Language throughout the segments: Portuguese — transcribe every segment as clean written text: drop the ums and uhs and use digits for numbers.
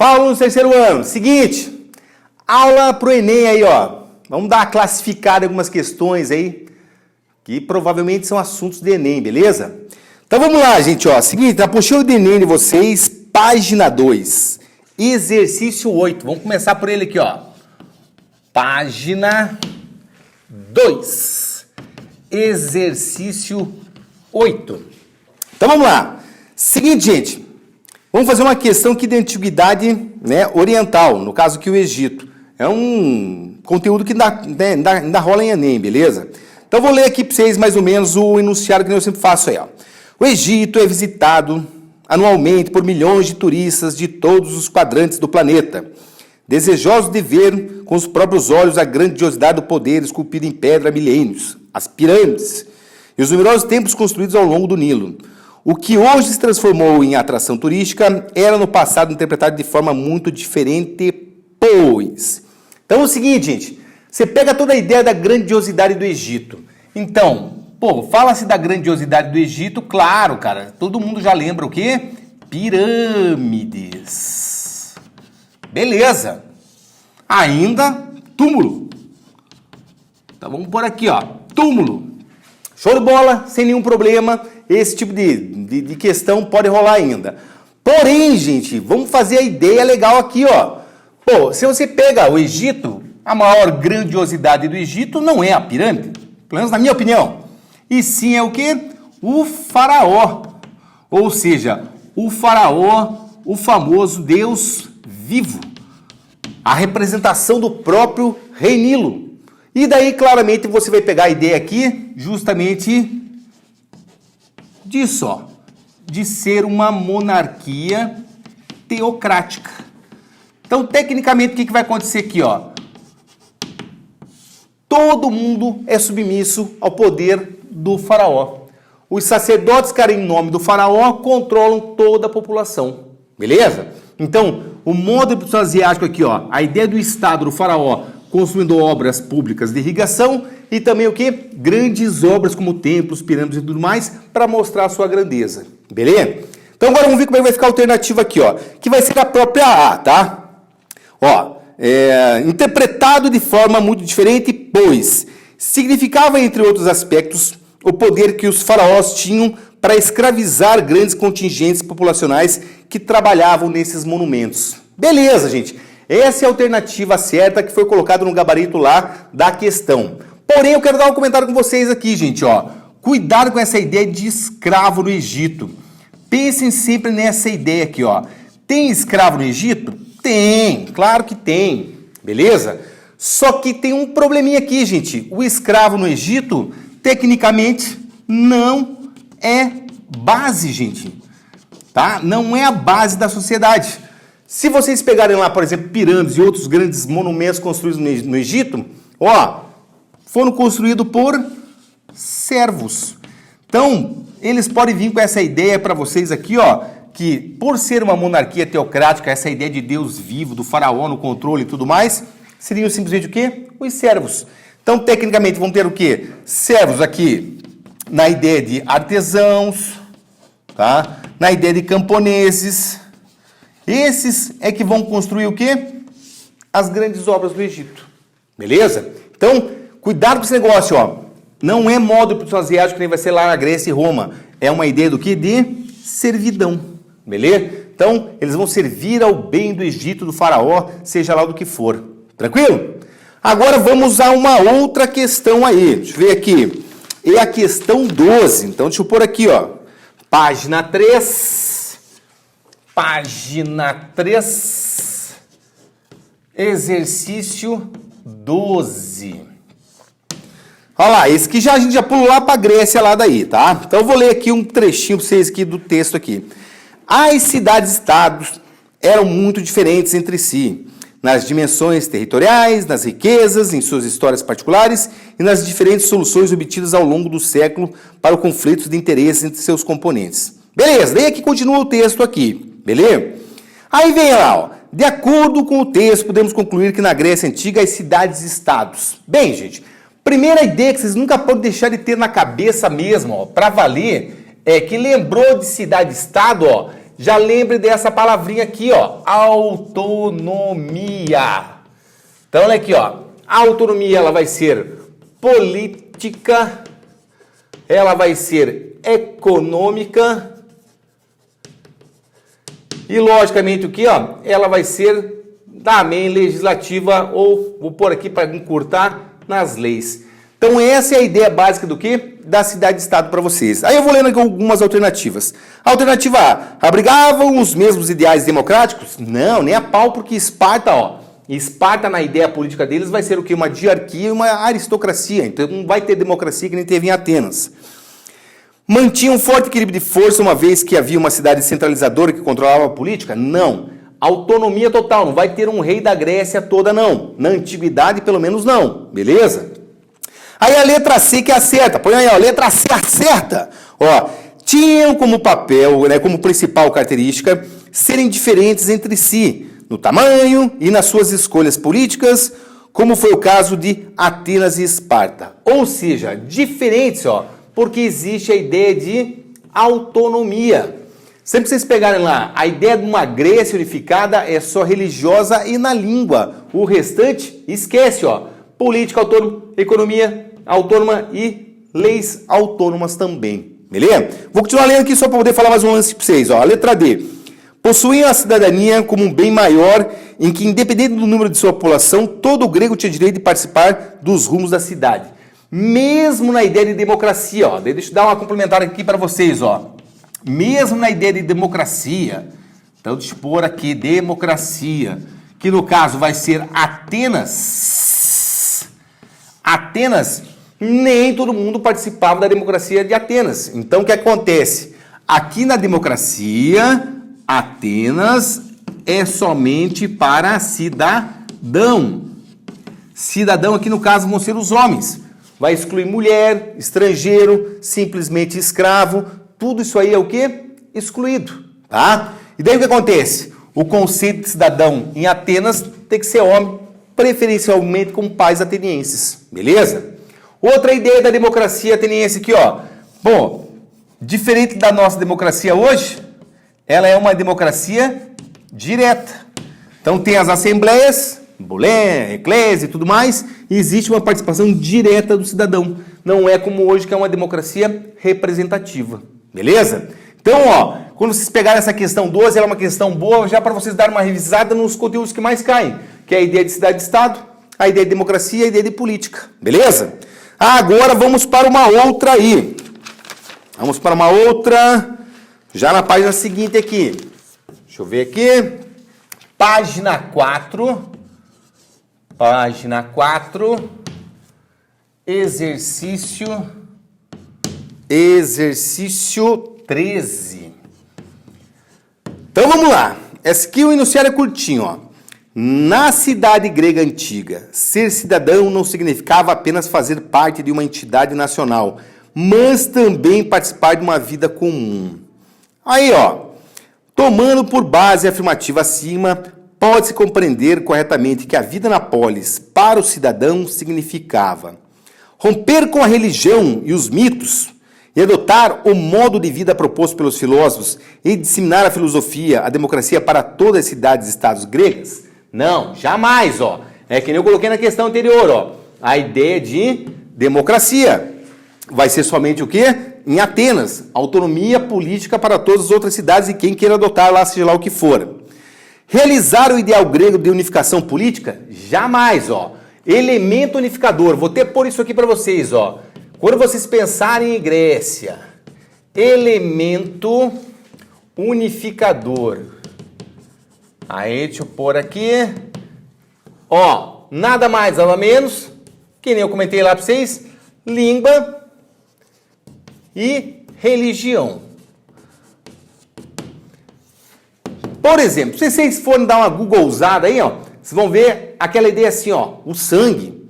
Fala, alunos do terceiro ano. Seguinte, aula pro Enem aí, ó. Vamos dar uma classificada em algumas questões aí, que provavelmente são assuntos de Enem, beleza? Então vamos lá, gente, ó. Seguinte, na apostila de Enem de vocês, página 2, exercício 8. Vamos começar por ele aqui, ó. Página 2, exercício 8. Então vamos lá. Seguinte, gente, vamos fazer uma questão aqui de antiguidade, né, oriental, no caso aqui o Egito. É um conteúdo que ainda rola em Enem, beleza? Então vou ler aqui para vocês mais ou menos o enunciado que eu sempre faço aí, ó. O Egito é visitado anualmente por milhões de turistas de todos os quadrantes do planeta, desejosos de ver com os próprios olhos a grandiosidade do poder esculpido em pedra há milênios, as pirâmides e os numerosos templos construídos ao longo do Nilo. O que hoje se transformou em atração turística era no passado interpretado de forma muito diferente, pois... Então é o seguinte, gente, você pega toda a ideia da grandiosidade do Egito. Então, pô, fala-se da grandiosidade do Egito, claro, cara, todo mundo já lembra o quê? Pirâmides. Beleza. Ainda, túmulo. Então vamos por aqui, ó, túmulo. Show de bola, sem nenhum problema, esse tipo de questão pode rolar ainda. Porém, gente, vamos fazer a ideia legal aqui, ó. Pô, se você pega o Egito, a maior grandiosidade do Egito não é a pirâmide, pelo menos na minha opinião, e sim é o quê? O faraó, ou seja, o faraó, o famoso Deus vivo, a representação do próprio Rei Nilo. E daí, claramente, você vai pegar a ideia aqui, justamente disso, ó, de ser uma monarquia teocrática. Então, tecnicamente, o que vai acontecer aqui, ó? Todo mundo é submisso ao poder do faraó. Os sacerdotes, cara, em nome do faraó, controlam toda a população. Beleza? Então, o modo asiático aqui, ó, a ideia do Estado do faraó construindo obras públicas de irrigação e também o quê? Grandes obras como templos, pirâmides e tudo mais para mostrar a sua grandeza. Beleza? Então, agora vamos ver como é que vai ficar a alternativa aqui, ó, que vai ser a própria A, tá? Ó, interpretado de forma muito diferente, pois significava, entre outros aspectos, o poder que os faraós tinham para escravizar grandes contingentes populacionais que trabalhavam nesses monumentos. Beleza, gente. Essa é a alternativa certa que foi colocada no gabarito lá da questão. Porém, eu quero dar um comentário com vocês aqui, gente, ó. Cuidado com essa ideia de escravo no Egito. Pensem sempre nessa ideia aqui, ó. Tem escravo no Egito? Tem, claro que tem, beleza? Só que tem um probleminha aqui, gente. O escravo no Egito, tecnicamente, não é base, gente, tá? Não é a base da sociedade. Se vocês pegarem lá, por exemplo, pirâmides e outros grandes monumentos construídos no Egito, ó, foram construídos por servos. Então, eles podem vir com essa ideia para vocês aqui, ó, que por ser uma monarquia teocrática, essa ideia de Deus vivo, do faraó no controle e tudo mais, seriam simplesmente o quê? Os servos. Então, tecnicamente, vão ter o quê? Servos aqui na ideia de artesãos, tá? Na ideia de camponeses. Esses é que vão construir o quê? As grandes obras do Egito. Beleza? Então, cuidado com esse negócio, ó. Não é modo asiático que nem vai ser lá na Grécia e Roma. É uma ideia do quê? De servidão. Beleza? Então, eles vão servir ao bem do Egito, do faraó, seja lá do que for. Tranquilo? Agora vamos a uma outra questão aí. Deixa eu ver aqui. É a questão 12. Então, deixa eu pôr aqui, ó. Página 3. Página 3. Exercício 12. Olha lá, esse aqui a gente já pulou lá para a Grécia lá daí, tá? Então eu vou ler aqui um trechinho para vocês aqui do texto aqui. As cidades-estados eram muito diferentes entre si, nas dimensões territoriais, nas riquezas, em suas histórias particulares e nas diferentes soluções obtidas ao longo do século para o conflito de interesses entre seus componentes. Beleza, daí aqui continua o texto aqui, beleza? Aí vem lá, ó. De acordo com o texto, podemos concluir que na Grécia Antiga as cidades-estados. Bem, gente, primeira ideia que vocês nunca podem deixar de ter na cabeça mesmo, ó, para valer, é que lembrou de cidade-estado, ó, já lembre dessa palavrinha aqui, ó, autonomia. Então, olha aqui, ó, a autonomia, ela vai ser política, ela vai ser econômica e, logicamente, o que, ó, ela vai ser também legislativa, ou vou pôr aqui para encurtar, nas leis. Então essa é a ideia básica do quê? Da cidade-estado para vocês. Aí eu vou lendo aqui algumas alternativas. Alternativa A, abrigavam os mesmos ideais democráticos? Não, nem a pau, porque Esparta, ó, Esparta na ideia política deles vai ser o quê? Uma diarquia e uma aristocracia, então não vai ter democracia que nem teve em Atenas. Mantinha um forte equilíbrio de força, uma vez que havia uma cidade centralizadora que controlava a política? Não. Autonomia total, não vai ter um rei da Grécia toda, não. Na antiguidade, pelo menos, não. Beleza? Aí a letra C que acerta. Põe aí, ó, letra C acerta. Ó, tinham como papel, né, como principal característica, serem diferentes entre si, no tamanho e nas suas escolhas políticas, como foi o caso de Atenas e Esparta. Ou seja, diferentes, ó, porque existe a ideia de autonomia. Sempre que vocês pegarem lá, a ideia de uma Grécia unificada é só religiosa e na língua. O restante, esquece, ó. Política autônoma, economia autônoma e leis autônomas também. Beleza? Vou continuar lendo aqui só para poder falar mais um lance para vocês, ó. A letra D. Possuíam a cidadania como um bem maior, em que, independente do número de sua população, todo grego tinha direito de participar dos rumos da cidade. Mesmo na ideia de democracia, ó. Deixa eu dar uma complementar aqui para vocês, ó. Mesmo na ideia de democracia, então deixa eu pôr aqui, democracia, que no caso vai ser Atenas. Atenas, nem todo mundo participava da democracia de Atenas. Então o que acontece? Aqui na democracia, Atenas é somente para cidadão. Cidadão aqui no caso vão ser os homens. Vai excluir mulher, estrangeiro, simplesmente escravo. Tudo isso aí é o quê? Excluído, tá? E daí o que acontece? O conceito de cidadão em Atenas tem que ser homem, preferencialmente com pais atenienses, beleza? Outra ideia da democracia ateniense aqui, ó. Bom, diferente da nossa democracia hoje, ela é uma democracia direta. Então tem as assembleias, bolé, eclésia e tudo mais, e existe uma participação direta do cidadão. Não é como hoje que é uma democracia representativa. Beleza? Então, ó, quando vocês pegarem essa questão 12, ela é uma questão boa já para vocês darem uma revisada nos conteúdos que mais caem, que é a ideia de cidade-estado, a ideia de democracia e a ideia de política. Beleza? Agora vamos para uma outra aí. Vamos para uma outra, já na página seguinte aqui. Deixa eu ver aqui. Página 4. Página 4. Exercício 13. Então vamos lá. Esse aqui o enunciado é curtinho, ó. Na cidade grega antiga, ser cidadão não significava apenas fazer parte de uma entidade nacional, mas também participar de uma vida comum. Aí, ó, tomando por base a afirmativa acima, pode-se compreender corretamente que a vida na polis para o cidadão significava romper com a religião e os mitos, e adotar o modo de vida proposto pelos filósofos e disseminar a filosofia, a democracia para todas as cidades e estados gregas? Não, jamais, ó. É que nem eu coloquei na questão anterior, ó. A ideia de democracia vai ser somente o quê? Em Atenas, autonomia política para todas as outras cidades e quem queira adotar lá, seja lá o que for. Realizar o ideal grego de unificação política? Jamais, ó. Elemento unificador, vou até pôr isso aqui para vocês, ó. Quando vocês pensarem em Grécia, elemento unificador. Aí, deixa eu pôr aqui. Ó, nada mais, nada menos, que nem eu comentei lá para vocês, língua e religião. Por exemplo, se vocês forem dar uma googleada aí, ó, vocês vão ver aquela ideia assim, ó, o sangue.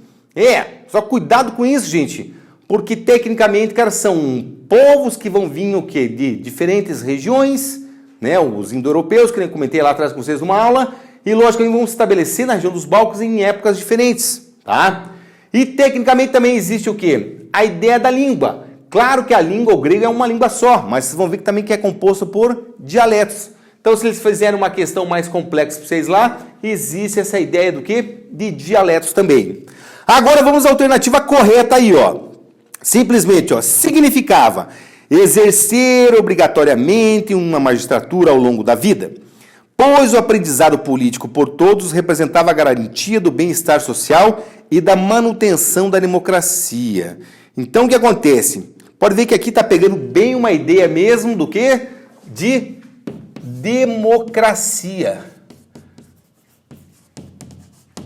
Só cuidado com isso, gente. Porque, tecnicamente, cara, são povos que vão vir o quê? De diferentes regiões, né? Os indo-europeus, que eu comentei lá atrás com vocês numa aula, e, logicamente, vão se estabelecer na região dos Balcãs em épocas diferentes, tá? E, tecnicamente, também existe o quê? A ideia da língua. Claro que a língua, o grego, é uma língua só, mas vocês vão ver que também que é composto por dialetos. Então, se eles fizerem uma questão mais complexa para vocês lá, existe essa ideia do quê? De dialetos também. Agora vamos à alternativa correta aí, ó. Simplesmente, ó, significava exercer obrigatoriamente uma magistratura ao longo da vida, pois o aprendizado político por todos representava a garantia do bem-estar social e da manutenção da democracia. Então, o que acontece? Pode ver que aqui está pegando bem uma ideia mesmo do quê? De democracia.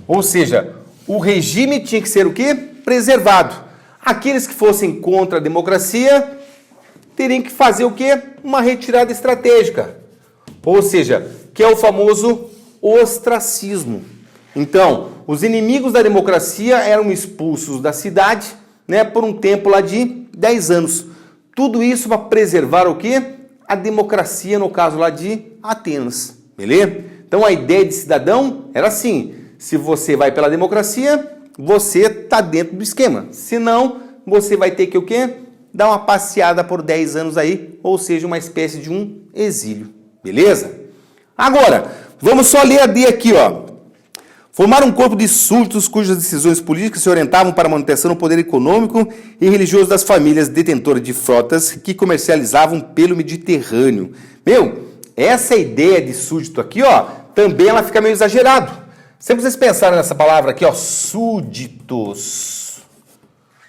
Ou seja, o regime tinha que ser o quê? Preservado. Aqueles que fossem contra a democracia teriam que fazer o quê? Uma retirada estratégica. Ou seja, que é o famoso ostracismo. Então, os inimigos da democracia eram expulsos da cidade, né, por um tempo lá de 10 anos. Tudo isso para preservar o quê? A democracia, no caso lá de Atenas, beleza? Então a ideia de cidadão era assim, se você vai pela democracia, você está dentro do esquema, senão você vai ter que o quê? Dar uma passeada por 10 anos aí, ou seja, uma espécie de um exílio, beleza? Agora, vamos só ler a D aqui, ó. Formar um corpo de súditos cujas decisões políticas se orientavam para a manutenção do poder econômico e religioso das famílias detentoras de frotas que comercializavam pelo Mediterrâneo. Meu, essa ideia de súdito aqui, ó, também ela fica meio exagerado. Sempre vocês pensaram nessa palavra aqui, ó, súditos.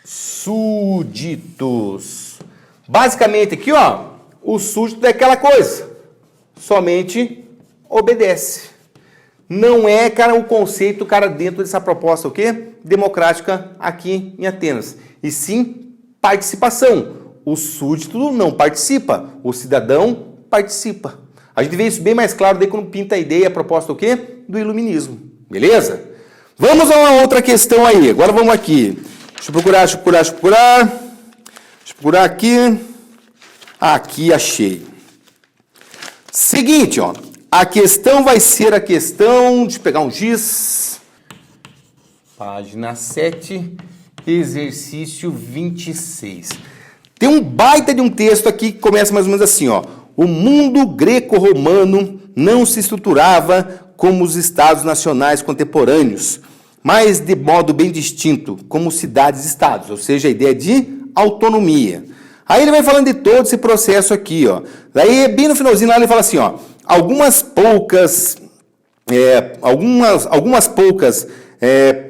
Súditos. Basicamente aqui, ó, o súdito é aquela coisa, somente obedece. Não é, cara, o conceito, cara, dentro dessa proposta, o quê? Democrática aqui em Atenas. E sim, participação. O súdito não participa, o cidadão participa. A gente vê isso bem mais claro daí quando pinta a ideia, a proposta, o quê? Do iluminismo. Beleza? Vamos a uma outra questão aí. Agora vamos aqui. Deixa eu procurar aqui. Aqui achei. Seguinte, ó. A questão vai ser a questão, deixa eu pegar um giz, página 7, exercício 26. Tem um baita de um texto aqui que começa mais ou menos assim, ó. O mundo greco-romano não se estruturava como os estados nacionais contemporâneos, mas de modo bem distinto, como cidades-estados, ou seja, a ideia de autonomia. Aí ele vai falando de todo esse processo aqui, ó. Daí, bem no finalzinho lá, ele fala assim, ó. Algumas poucas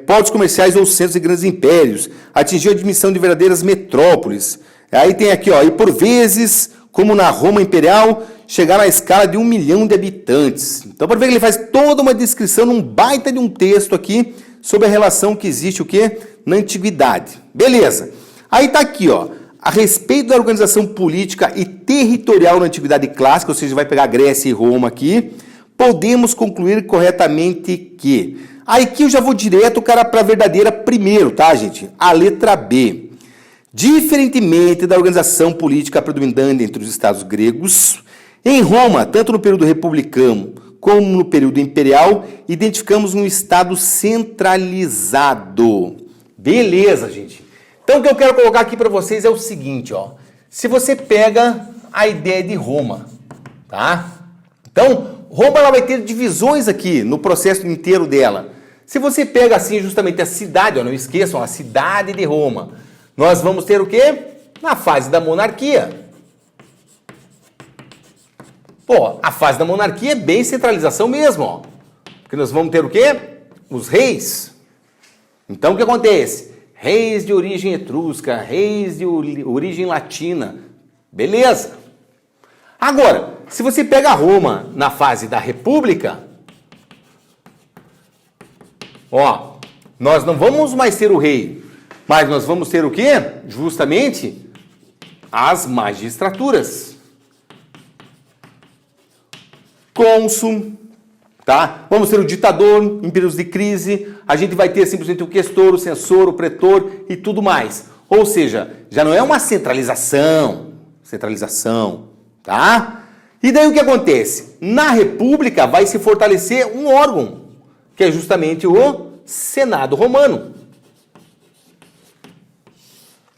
portos comerciais ou centros de grandes impérios atingiu a dimensão de verdadeiras metrópoles. Aí tem aqui, ó, e por vezes, como na Roma Imperial, chegaram à escala de 1 milhão de habitantes. Então, pode ver que ele faz toda uma descrição num baita de um texto aqui sobre a relação que existe o quê? Na antiguidade. Beleza. Aí tá aqui, ó. A respeito da organização política e territorial na Antiguidade Clássica, ou seja, vai pegar Grécia e Roma aqui, podemos concluir corretamente que... Aí aqui eu já vou direto, cara, para a verdadeira primeiro, tá, gente? A letra B. Diferentemente da organização política predominante entre os estados gregos, em Roma, tanto no período republicano como no período imperial, identificamos um estado centralizado. Beleza, gente. Então, o que eu quero colocar aqui para vocês é o seguinte, ó. Se você pega a ideia de Roma, tá? Então, Roma ela vai ter divisões aqui no processo inteiro dela. Se você pega assim justamente a cidade, ó, não esqueçam, a cidade de Roma, nós vamos ter o quê? Na fase da monarquia. Pô, a fase da monarquia é bem centralização mesmo, ó. Porque nós vamos ter o quê? Os reis. Então, o que acontece? Reis de origem etrusca, reis de origem latina. Beleza. Agora, se você pega Roma na fase da república, ó, nós não vamos mais ter o rei, mas nós vamos ter o quê? Justamente as magistraturas. Cônsul, tá? Vamos ter o ditador em períodos de crise, a gente vai ter simplesmente o questor, o censor, o pretor e tudo mais. Ou seja, já não é uma centralização, tá? E daí o que acontece? Na República vai se fortalecer um órgão, que é justamente o Senado Romano.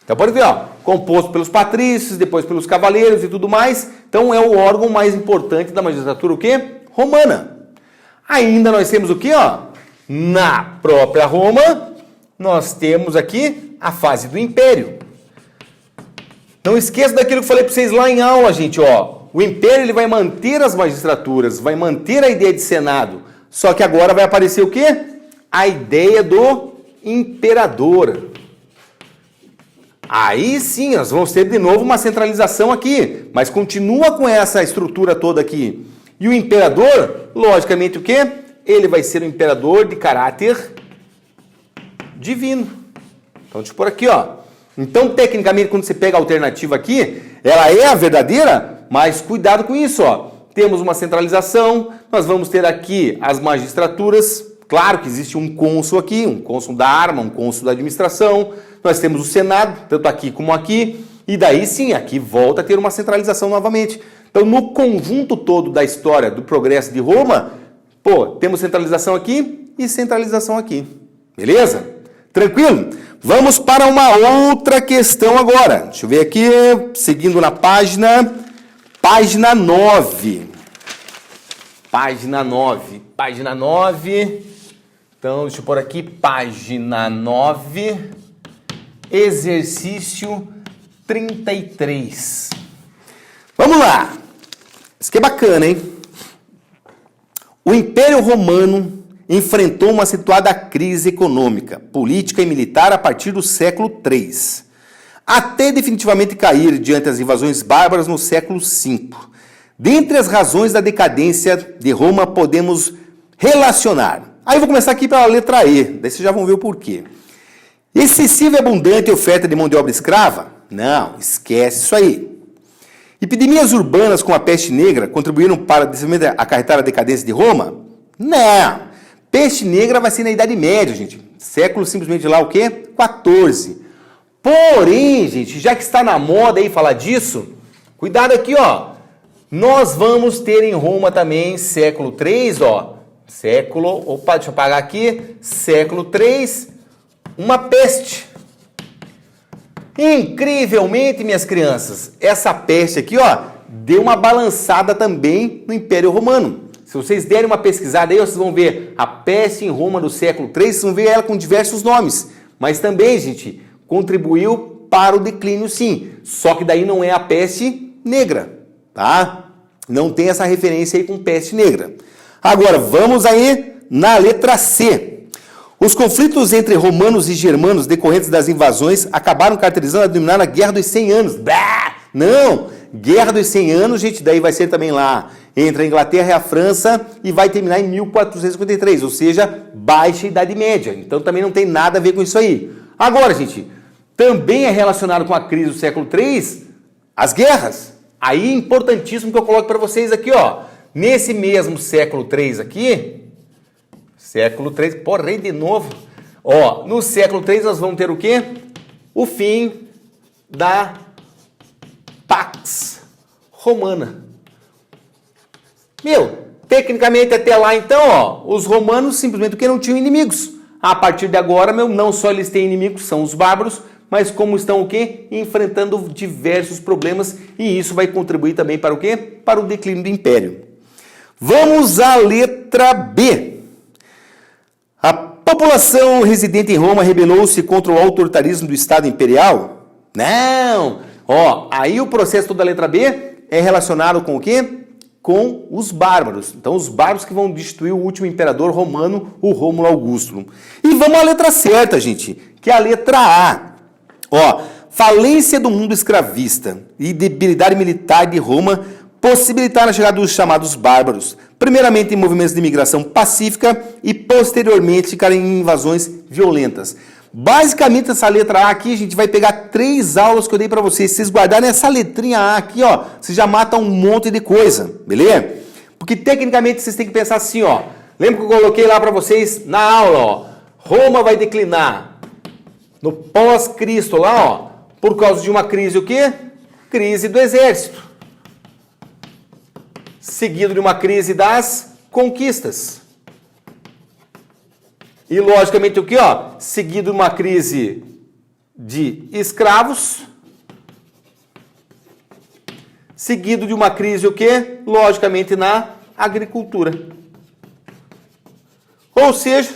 Então pode ver, ó, composto pelos patrícios, depois pelos cavaleiros e tudo mais. Então é o órgão mais importante da magistratura, o quê? Romana. Ainda nós temos o quê, ó? Na própria Roma, nós temos aqui a fase do Império. Não esqueça daquilo que eu falei para vocês lá em aula, gente, ó. O Império ele vai manter as magistraturas, vai manter a ideia de Senado, só que agora vai aparecer o quê? A ideia do imperador. Aí sim, nós vamos ter de novo uma centralização aqui, mas continua com essa estrutura toda aqui. E o imperador, logicamente o quê? Ele vai ser um imperador de caráter divino. Então, deixa eu pôr aqui, ó. Então, tecnicamente, quando você pega a alternativa aqui, ela é a verdadeira, mas cuidado com isso, ó. Temos uma centralização, nós vamos ter aqui as magistraturas. Claro que existe um cônsul aqui, um cônsul da arma, um cônsul da administração. Nós temos o Senado, tanto aqui como aqui. E daí sim, aqui volta a ter uma centralização novamente. Então, no conjunto todo da história do progresso de Roma, temos centralização aqui e centralização aqui. Beleza? Tranquilo? Vamos para uma outra questão agora. Deixa eu ver aqui, seguindo na página 9. Página 9. Página 9. Então, deixa eu pôr aqui, página 9, exercício 33. Vamos lá. Isso aqui é bacana, hein? O Império Romano enfrentou uma acentuada crise econômica, política e militar a partir do século III, até definitivamente cair diante das invasões bárbaras no século V. Dentre as razões da decadência de Roma, podemos relacionar. Aí eu vou começar aqui pela letra E, daí vocês já vão ver o porquê. Excessiva e abundante oferta de mão de obra escrava? Não, esquece isso aí. Epidemias urbanas como a peste negra contribuíram para acarretar a decadência de Roma? Não. Peste negra vai ser na Idade Média, gente. Século simplesmente lá o quê? 14. Porém, gente, já que está na moda aí falar disso, cuidado aqui, ó. Nós vamos ter em Roma também, século 3, ó. Deixa eu apagar aqui. Século 3, uma peste. Incrivelmente, minhas crianças, essa peste aqui, ó, deu uma balançada também no Império Romano. Se vocês derem uma pesquisada aí, vocês vão ver a peste em Roma do século III, vocês vão ver ela com diversos nomes. Mas também, gente, contribuiu para o declínio, sim. Só que daí não é a peste negra, tá? Não tem essa referência aí com peste negra. Agora, vamos aí na letra C. Os conflitos entre romanos e germanos decorrentes das invasões acabaram caracterizando a denominada Guerra dos 100 Anos. Bah! Não! Guerra dos 100 Anos, gente, daí vai ser também lá entre a Inglaterra e a França e vai terminar em 1453, ou seja, Baixa Idade Média. Então também não tem nada a ver com isso aí. Agora, gente, também é relacionado com a crise do século III, as guerras. Aí, importantíssimo que eu coloco para vocês aqui, ó. Nesse mesmo século III aqui, século III, porém de novo, ó, no século III nós vamos ter o quê? O fim da Pax Romana. Tecnicamente até lá então, ó, os romanos simplesmente porque não tinham inimigos. A partir de agora, não só eles têm inimigos, são os bárbaros, mas como estão o quê? Enfrentando diversos problemas e isso vai contribuir também para o quê? Para o declínio do império. Vamos à letra B. A população residente em Roma rebelou-se contra o autoritarismo do Estado Imperial? Não! Ó, aí o processo da letra B é relacionado com o quê? Com os bárbaros. Então, os bárbaros que vão destituir o último imperador romano, o Rômulo Augusto. E vamos à letra certa, gente, que é a letra A. Ó, falência do mundo escravista e debilidade militar de Roma possibilitaram a chegada dos chamados bárbaros, primeiramente em movimentos de imigração pacífica e posteriormente ficarem em invasões violentas. Basicamente, essa letra A aqui, a gente vai pegar 3 aulas que eu dei para vocês. Se vocês guardarem essa letrinha A aqui, ó, vocês já matam um monte de coisa, beleza? Porque, tecnicamente, vocês têm que pensar assim, ó. Lembra que eu coloquei lá para vocês na aula, ó. Roma vai declinar no pós-Cristo lá, ó, por causa de uma crise, o quê? Crise do exército. Seguido de uma crise das conquistas. E, logicamente, o que, ó? Seguido de uma crise de escravos seguido de uma crise o quê? Logicamente na agricultura. Ou seja,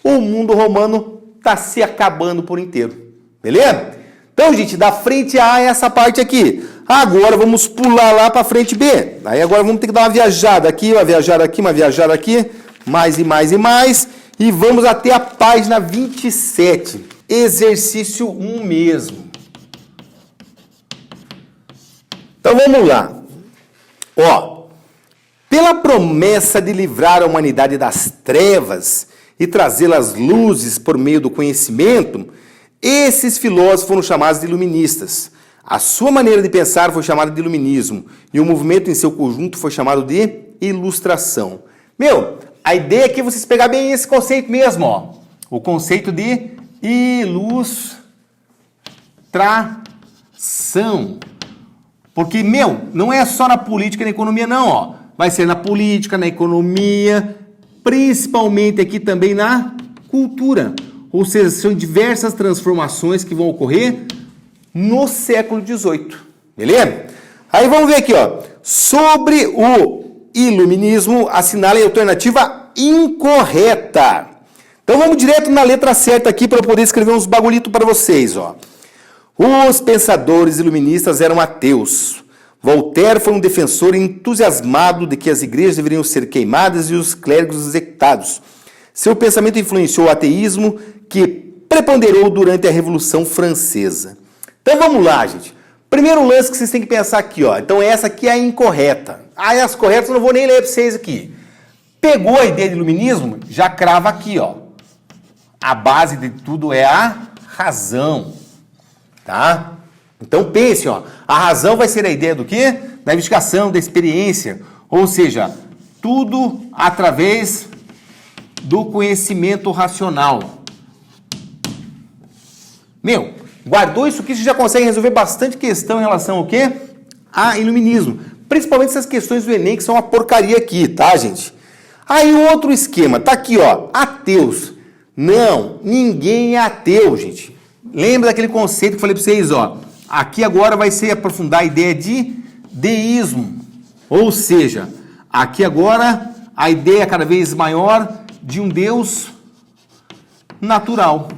o mundo romano está se acabando por inteiro. Beleza? Então, gente, da frente A é essa parte aqui. Agora vamos pular lá para a frente B. Aí agora vamos ter que dar uma viajada aqui, uma viajada aqui, uma viajada aqui. Mais e mais e mais. E vamos até a página 27. Exercício 1 mesmo. Então vamos lá. Ó, pela promessa de livrar a humanidade das trevas e trazê-las luzes por meio do conhecimento, esses filósofos foram chamados de iluministas. A sua maneira de pensar foi chamada de iluminismo e o movimento em seu conjunto foi chamado de ilustração. Meu, a ideia aqui é vocês pegar bem esse conceito mesmo, ó. O conceito de ilustração. Porque, meu, não é só na política e na economia, não, ó. Vai ser na política, na economia, principalmente aqui também na cultura. Ou seja, são diversas transformações que vão ocorrer no século XVIII. Beleza? Aí vamos ver aqui, ó. Sobre o iluminismo, assinalem a alternativa incorreta. Então vamos direto na letra certa aqui para eu poder escrever uns bagulhitos para vocês, ó. Os pensadores iluministas eram ateus. Voltaire foi um defensor entusiasmado de que as igrejas deveriam ser queimadas e os clérigos executados. Seu pensamento influenciou o ateísmo, que preponderou durante a Revolução Francesa. Então vamos lá, gente. Primeiro lance que vocês têm que pensar aqui, ó. Então essa aqui é a incorreta. Aí as corretas eu não vou nem ler para vocês aqui. Pegou a ideia de iluminismo? Já crava aqui, ó. A base de tudo é a razão. Tá? Então pense, ó. A razão vai ser a ideia do quê? Da investigação, da experiência. Ou seja, tudo através do conhecimento racional. Meu, guardou isso aqui, você já consegue resolver bastante questão em relação ao quê? A iluminismo. Principalmente essas questões do Enem, que são uma porcaria aqui, tá, gente? Aí outro esquema, tá aqui, ó, ateus. Não, ninguém é ateu, gente. Lembra daquele conceito que eu falei para vocês, ó. Aqui agora vai ser aprofundar a ideia de deísmo. Ou seja, aqui agora a ideia é cada vez maior de um Deus natural.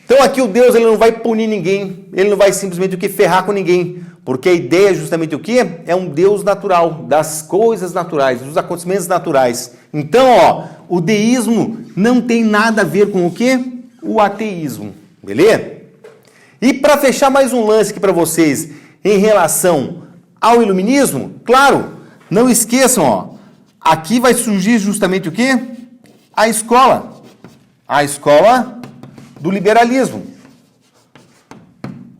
Então aqui o Deus ele não vai punir ninguém, ele não vai simplesmente o que ferrar com ninguém, porque a ideia é justamente o que? É um Deus natural, das coisas naturais, dos acontecimentos naturais. Então, ó, o deísmo não tem nada a ver com o que? O ateísmo, beleza? E para fechar mais um lance aqui para vocês em relação ao iluminismo, claro, não esqueçam, ó, aqui vai surgir justamente o que? A escola do liberalismo.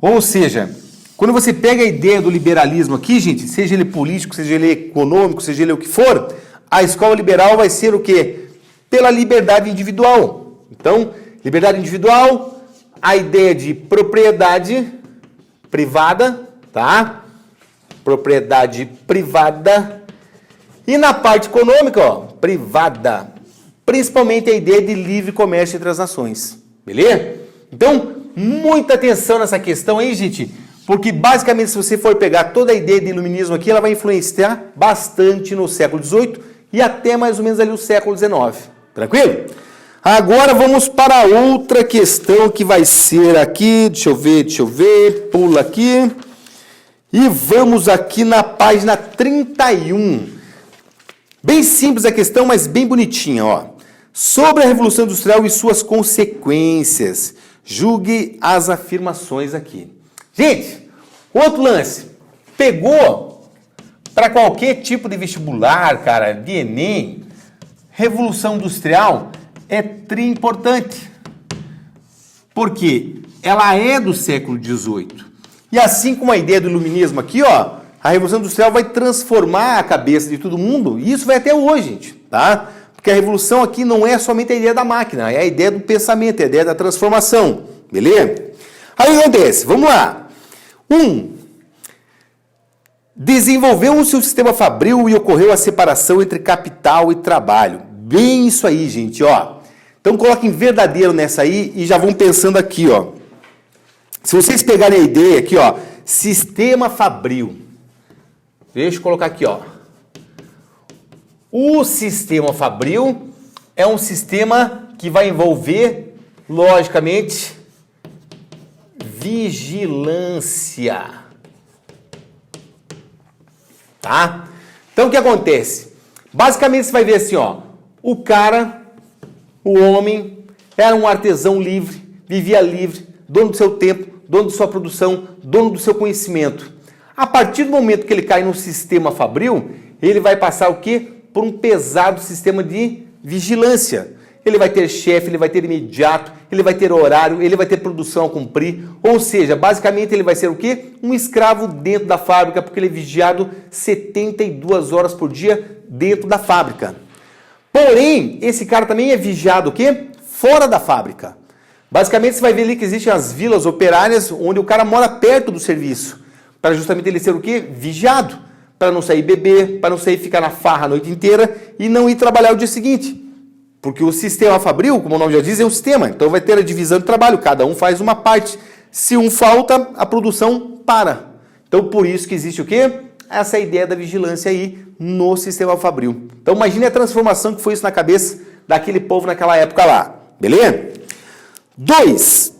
Ou seja, quando você pega a ideia do liberalismo aqui, gente, seja ele político, seja ele econômico, seja ele o que for, a escola liberal vai ser o quê? Pela liberdade individual. Então, liberdade individual, a ideia de propriedade privada, tá? Propriedade privada. E na parte econômica, ó, privada. Principalmente a ideia de livre comércio entre as nações. Beleza? Então, muita atenção nessa questão aí, gente, porque basicamente se você for pegar toda a ideia de iluminismo aqui, ela vai influenciar bastante no século XVIII e até mais ou menos ali o século XIX. Tranquilo? Agora vamos para outra questão que vai ser aqui, deixa eu ver, pula aqui. E vamos aqui na página 31. Bem simples a questão, mas bem bonitinha, ó. Sobre a Revolução Industrial e suas consequências. Julgue as afirmações aqui. Gente, outro lance. Pegou para qualquer tipo de vestibular, cara, de Enem, Revolução Industrial é tri importante. Porque ela é do século XVIII. E assim como a ideia do iluminismo aqui, ó, a Revolução Industrial vai transformar a cabeça de todo mundo. E isso vai até hoje, gente, tá? Porque a revolução aqui não é somente a ideia da máquina, é a ideia do pensamento, é a ideia da transformação, beleza? Aí o que acontece? Vamos lá. Desenvolveu o seu sistema fabril e ocorreu a separação entre capital e trabalho. Bem isso aí, gente, ó. Então coloquem verdadeiro nessa aí e já vão pensando aqui, ó. Se vocês pegarem a ideia aqui, ó, sistema fabril. Deixa eu colocar aqui, ó. O sistema fabril é um sistema que vai envolver, logicamente, vigilância. Tá? Então, o que acontece? Basicamente, você vai ver assim, ó. O cara, o homem, era um artesão livre, vivia livre, dono do seu tempo, dono de sua produção, dono do seu conhecimento. A partir do momento que ele cai no sistema fabril, ele vai passar o quê? Por um pesado sistema de vigilância. Ele vai ter chefe, ele vai ter imediato, ele vai ter horário, ele vai ter produção a cumprir. Ou seja, basicamente ele vai ser o quê? Um escravo dentro da fábrica, porque ele é vigiado 72 horas por dia dentro da fábrica. Porém, esse cara também é vigiado o quê? Fora da fábrica. Basicamente, você vai ver ali que existem as vilas operárias, onde o cara mora perto do serviço, para justamente ele ser o quê? Vigiado. Para não sair beber, para não sair ficar na farra a noite inteira e não ir trabalhar o dia seguinte. Porque o sistema fabril, como o nome já diz, é um sistema. Então vai ter a divisão de trabalho, cada um faz uma parte. Se um falta, a produção para. Então por isso que existe o quê? Essa ideia da vigilância aí no sistema fabril. Então imagine a transformação que foi isso na cabeça daquele povo naquela época lá. Beleza? 2.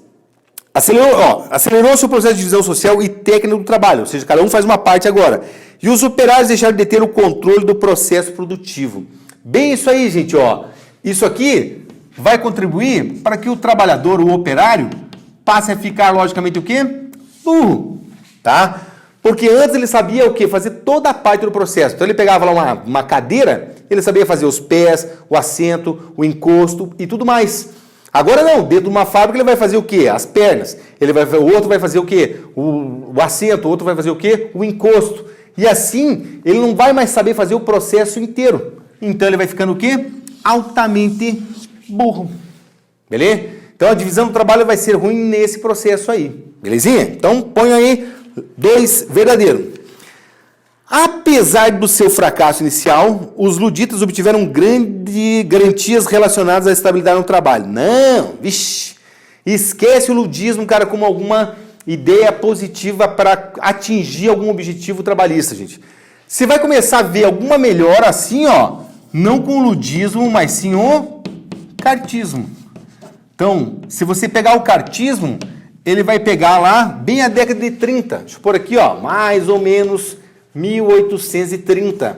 Acelerou-se o processo de divisão social e técnico do trabalho, ou seja, cada um faz uma parte agora. E os operários deixaram de ter o controle do processo produtivo. Bem isso aí, gente, ó. Isso aqui vai contribuir para que o trabalhador, o operário, passe a ficar, logicamente, o quê? Burro, tá? Porque antes ele sabia o quê? Fazer toda a parte do processo. Então ele pegava lá uma cadeira, ele sabia fazer os pés, o assento, o encosto e tudo mais. Agora não, dentro de uma fábrica ele vai fazer o quê? As pernas. O outro vai fazer o quê? O assento, o outro vai fazer o quê? O encosto. E assim, ele não vai mais saber fazer o processo inteiro. Então ele vai ficando o quê? Altamente burro. Beleza? Então a divisão do trabalho vai ser ruim nesse processo aí. Belezinha? Então põe aí 2 verdadeiro. Apesar do seu fracasso inicial, os luditas obtiveram grandes garantias relacionadas à estabilidade no trabalho. Não, vixe, esquece o ludismo, cara, como alguma ideia positiva para atingir algum objetivo trabalhista, gente. Você vai começar a ver alguma melhora assim, ó, não com o ludismo, mas sim o cartismo. Então, se você pegar o cartismo, ele vai pegar lá bem a década de 30. Deixa eu pôr aqui, ó, mais ou menos 1830,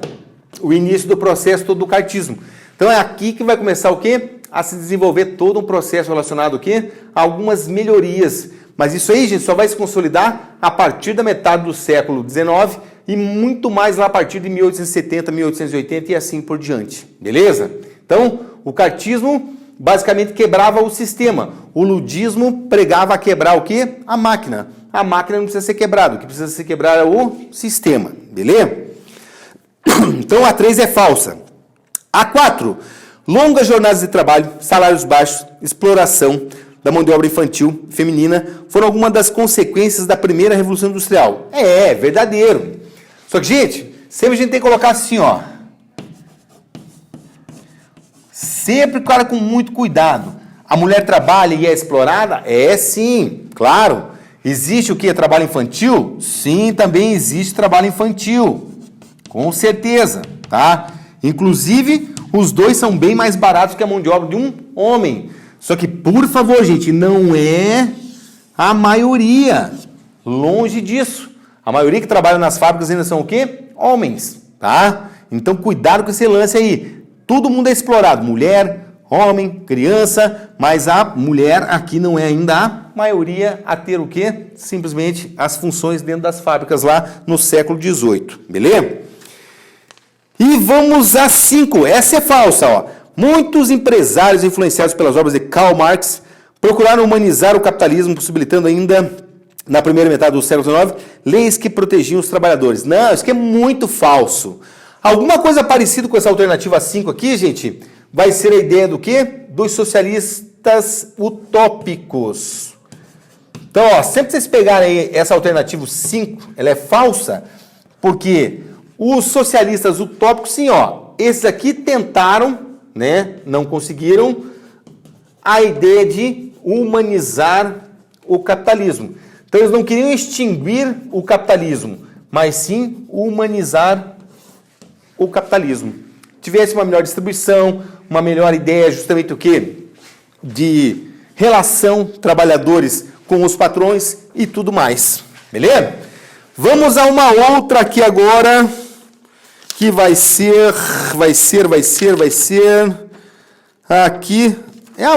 o início do processo todo do cartismo. Então é aqui que vai começar o quê? A se desenvolver todo um processo relacionado ao quê? A algumas melhorias. Mas isso aí, gente, só vai se consolidar a partir da metade do século XIX e muito mais lá a partir de 1870, 1880 e assim por diante. Beleza? Então, o cartismo basicamente quebrava o sistema. O ludismo pregava a quebrar o quê? A máquina. A máquina não precisa ser quebrada, o que precisa ser quebrado é o sistema, beleza? Então a 3 é falsa. A 4, longas jornadas de trabalho, salários baixos, exploração da mão de obra infantil, feminina, foram algumas das consequências da primeira Revolução Industrial. É verdadeiro. Só que, gente, sempre a gente tem que colocar assim, ó. Sempre, cara, com muito cuidado. A mulher trabalha e é explorada? É sim, claro. Existe o que? Trabalho infantil? Sim, também existe trabalho infantil. Com certeza, tá? Inclusive, os dois são bem mais baratos que a mão de obra de um homem. Só que, por favor, gente, não é a maioria. Longe disso. A maioria que trabalha nas fábricas ainda são o quê? Homens, tá? Então, cuidado com esse lance aí. Todo mundo é explorado. Mulher, homem, criança, mas a mulher aqui não é ainda a maioria a ter o quê? Simplesmente as funções dentro das fábricas lá no século XVIII, beleza? E vamos a 5, essa é falsa, ó. Muitos empresários influenciados pelas obras de Karl Marx procuraram humanizar o capitalismo, possibilitando ainda, na primeira metade do século XIX, leis que protegiam os trabalhadores. Não, isso aqui é muito falso. Alguma coisa parecida com essa alternativa 5 aqui, gente, vai ser a ideia do quê? Dos socialistas utópicos. Então, ó, sempre que vocês pegarem essa alternativa 5, ela é falsa, porque os socialistas utópicos, sim, ó, esses aqui tentaram, né, não conseguiram, a ideia de humanizar o capitalismo. Então eles não queriam extinguir o capitalismo, mas sim humanizar o capitalismo. Tivesse uma melhor distribuição, uma melhor ideia, justamente o quê? De relação trabalhadores com os patrões e tudo mais. Beleza? Vamos a uma outra aqui agora, que vai ser aqui, é a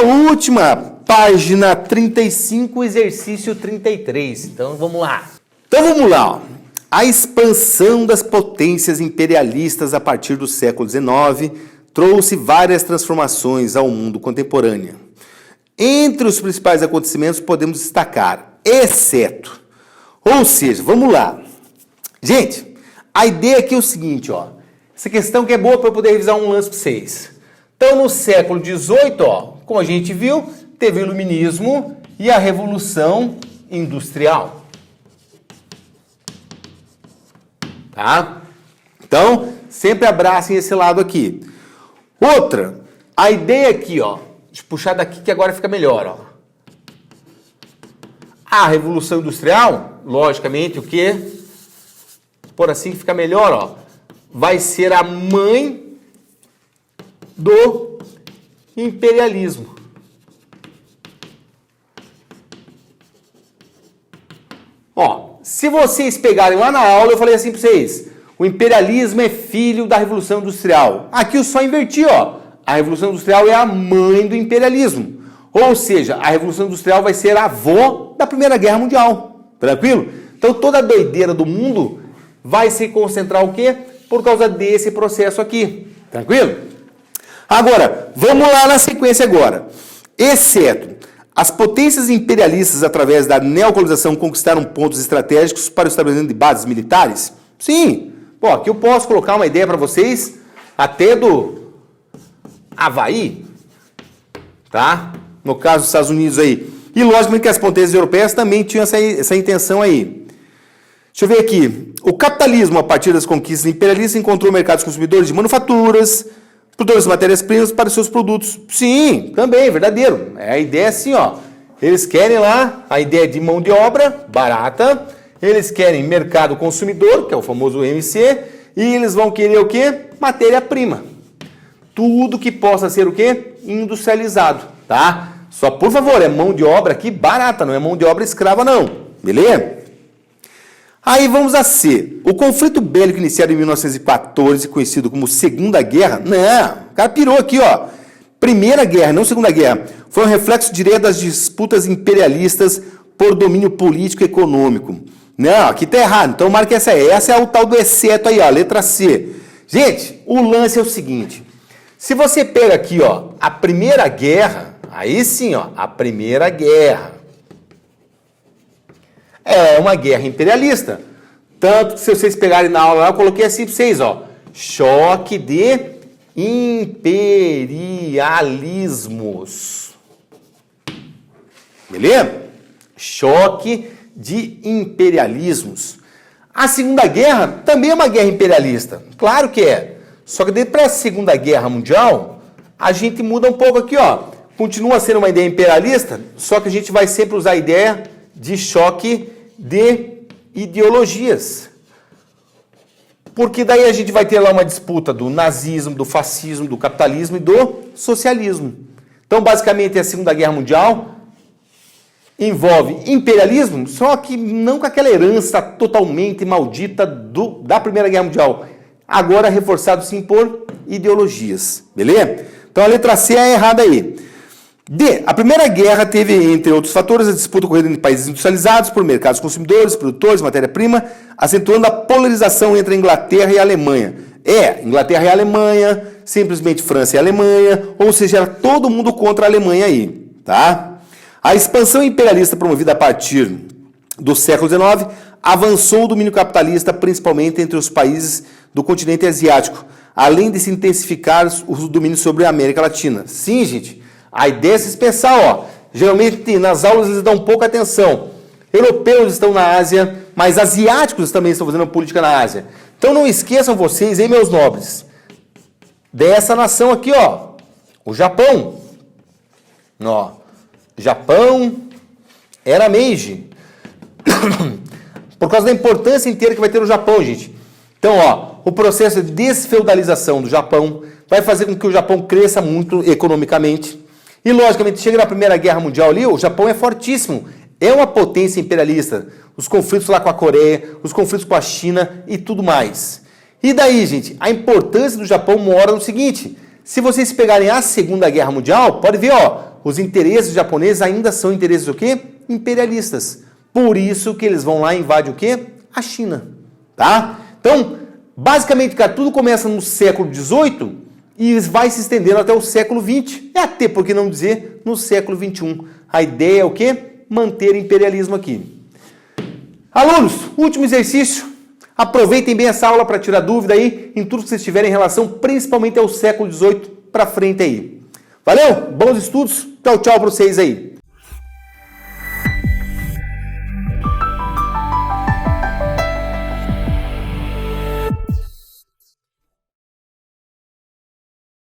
última, página 35, exercício 33. Então vamos lá. Ó. A expansão das potências imperialistas a partir do século XIX trouxe várias transformações ao mundo contemporâneo. Entre os principais acontecimentos podemos destacar, exceto, ou seja, vamos lá. Gente, a ideia aqui é o seguinte, ó. Essa questão que é boa para eu poder revisar um lance para vocês. Então, no século XVIII, ó, como a gente viu, teve o Iluminismo e a Revolução Industrial. Tá? Então, sempre abracem esse lado aqui. Outra, a ideia aqui, ó. Deixa eu puxar daqui que agora fica melhor, ó. A Revolução Industrial, logicamente, o quê? Por assim que fica melhor, ó. Vai ser a mãe do imperialismo. Ó, se vocês pegarem lá na aula, eu falei assim para vocês, o imperialismo é filho da Revolução Industrial. Aqui eu só inverti, ó. A Revolução Industrial é a mãe do imperialismo. Ou seja, a Revolução Industrial vai ser a avó da Primeira Guerra Mundial. Tranquilo? Então toda a doideira do mundo vai se concentrar o quê? Por causa desse processo aqui. Tranquilo? Agora, vamos lá na sequência agora. Exceto, as potências imperialistas, através da neocolonização, conquistaram pontos estratégicos para o estabelecimento de bases militares? Sim. Pô, aqui eu posso colocar uma ideia para vocês, até do Havaí, tá? No caso dos Estados Unidos aí. E lógico que as potências europeias também tinham essa intenção aí. Deixa eu ver aqui. O capitalismo, a partir das conquistas imperialistas, encontrou mercados consumidores de manufaturas, produtores de matérias-primas para seus produtos. Sim, também, verdadeiro. A ideia é assim, ó. Eles querem lá a ideia de mão de obra barata, eles querem mercado consumidor, que é o famoso MC, e eles vão querer o quê? Matéria-prima. Tudo que possa ser o quê? Industrializado, tá? Só, por favor, é mão de obra aqui barata, não é mão de obra escrava, não. Beleza? Aí vamos a C. O conflito bélico iniciado em 1914, conhecido como Segunda Guerra, não, o cara pirou aqui, ó. Primeira Guerra, não Segunda Guerra, foi um reflexo direto das disputas imperialistas por domínio político e econômico. Não, aqui tá errado, então marca essa aí. Essa é o tal do exceto aí, ó, letra C. Gente, o lance é o seguinte, se você pega aqui, ó, a Primeira Guerra, aí sim, ó, a Primeira Guerra, é uma guerra imperialista. Tanto que se vocês pegarem na aula lá, eu coloquei assim para vocês, ó. Choque de imperialismos. Beleza? Choque de imperialismos. A Segunda Guerra também é uma guerra imperialista. Claro que é. Só que depois da Segunda Guerra Mundial, a gente muda um pouco aqui, ó. Continua sendo uma ideia imperialista, só que a gente vai sempre usar a ideia de choque de ideologias. Porque daí a gente vai ter lá uma disputa do nazismo, do fascismo, do capitalismo e do socialismo. Então, basicamente, a Segunda Guerra Mundial envolve imperialismo, só que não com aquela herança totalmente maldita da Primeira Guerra Mundial. Agora reforçado, sim, por ideologias. Beleza? Então, a letra C é errada aí. D. A Primeira Guerra teve, entre outros fatores, a disputa ocorrida em países industrializados por mercados consumidores, produtores, matéria-prima, acentuando a polarização entre a Inglaterra e a Alemanha. Inglaterra e a Alemanha, simplesmente França e a Alemanha, ou seja, era todo mundo contra a Alemanha aí, tá? A expansão imperialista promovida a partir do século XIX avançou o domínio capitalista, principalmente entre os países do continente asiático, além de se intensificar os domínios sobre a América Latina. Sim, gente. A ideia é se pensar, ó, geralmente nas aulas eles dão pouca atenção. Europeus estão na Ásia, mas asiáticos também estão fazendo política na Ásia. Então não esqueçam vocês, hein, meus nobres, dessa nação aqui, ó, o Japão. Ó, Japão, Era Meiji. Por causa da importância inteira que vai ter no Japão, gente. Então, ó, o processo de desfeudalização do Japão vai fazer com que o Japão cresça muito economicamente. E, logicamente, chega na Primeira Guerra Mundial ali, o Japão é fortíssimo. É uma potência imperialista. Os conflitos lá com a Coreia, os conflitos com a China e tudo mais. E daí, gente, a importância do Japão mora no seguinte. Se vocês pegarem a Segunda Guerra Mundial, pode ver, ó, os interesses japoneses ainda são interesses o quê? Imperialistas. Por isso que eles vão lá e invadem o quê? A China. Tá? Então, basicamente, cara, tudo começa no século XVIII e vai se estendendo até o século XX. E até, por que não dizer, no século XXI. A ideia é o quê? Manter imperialismo aqui. Alunos, último exercício. Aproveitem bem essa aula para tirar dúvida aí em tudo que vocês tiverem em relação, principalmente ao século XVIII para frente aí. Valeu? Bons estudos. Tchau, tchau para vocês aí.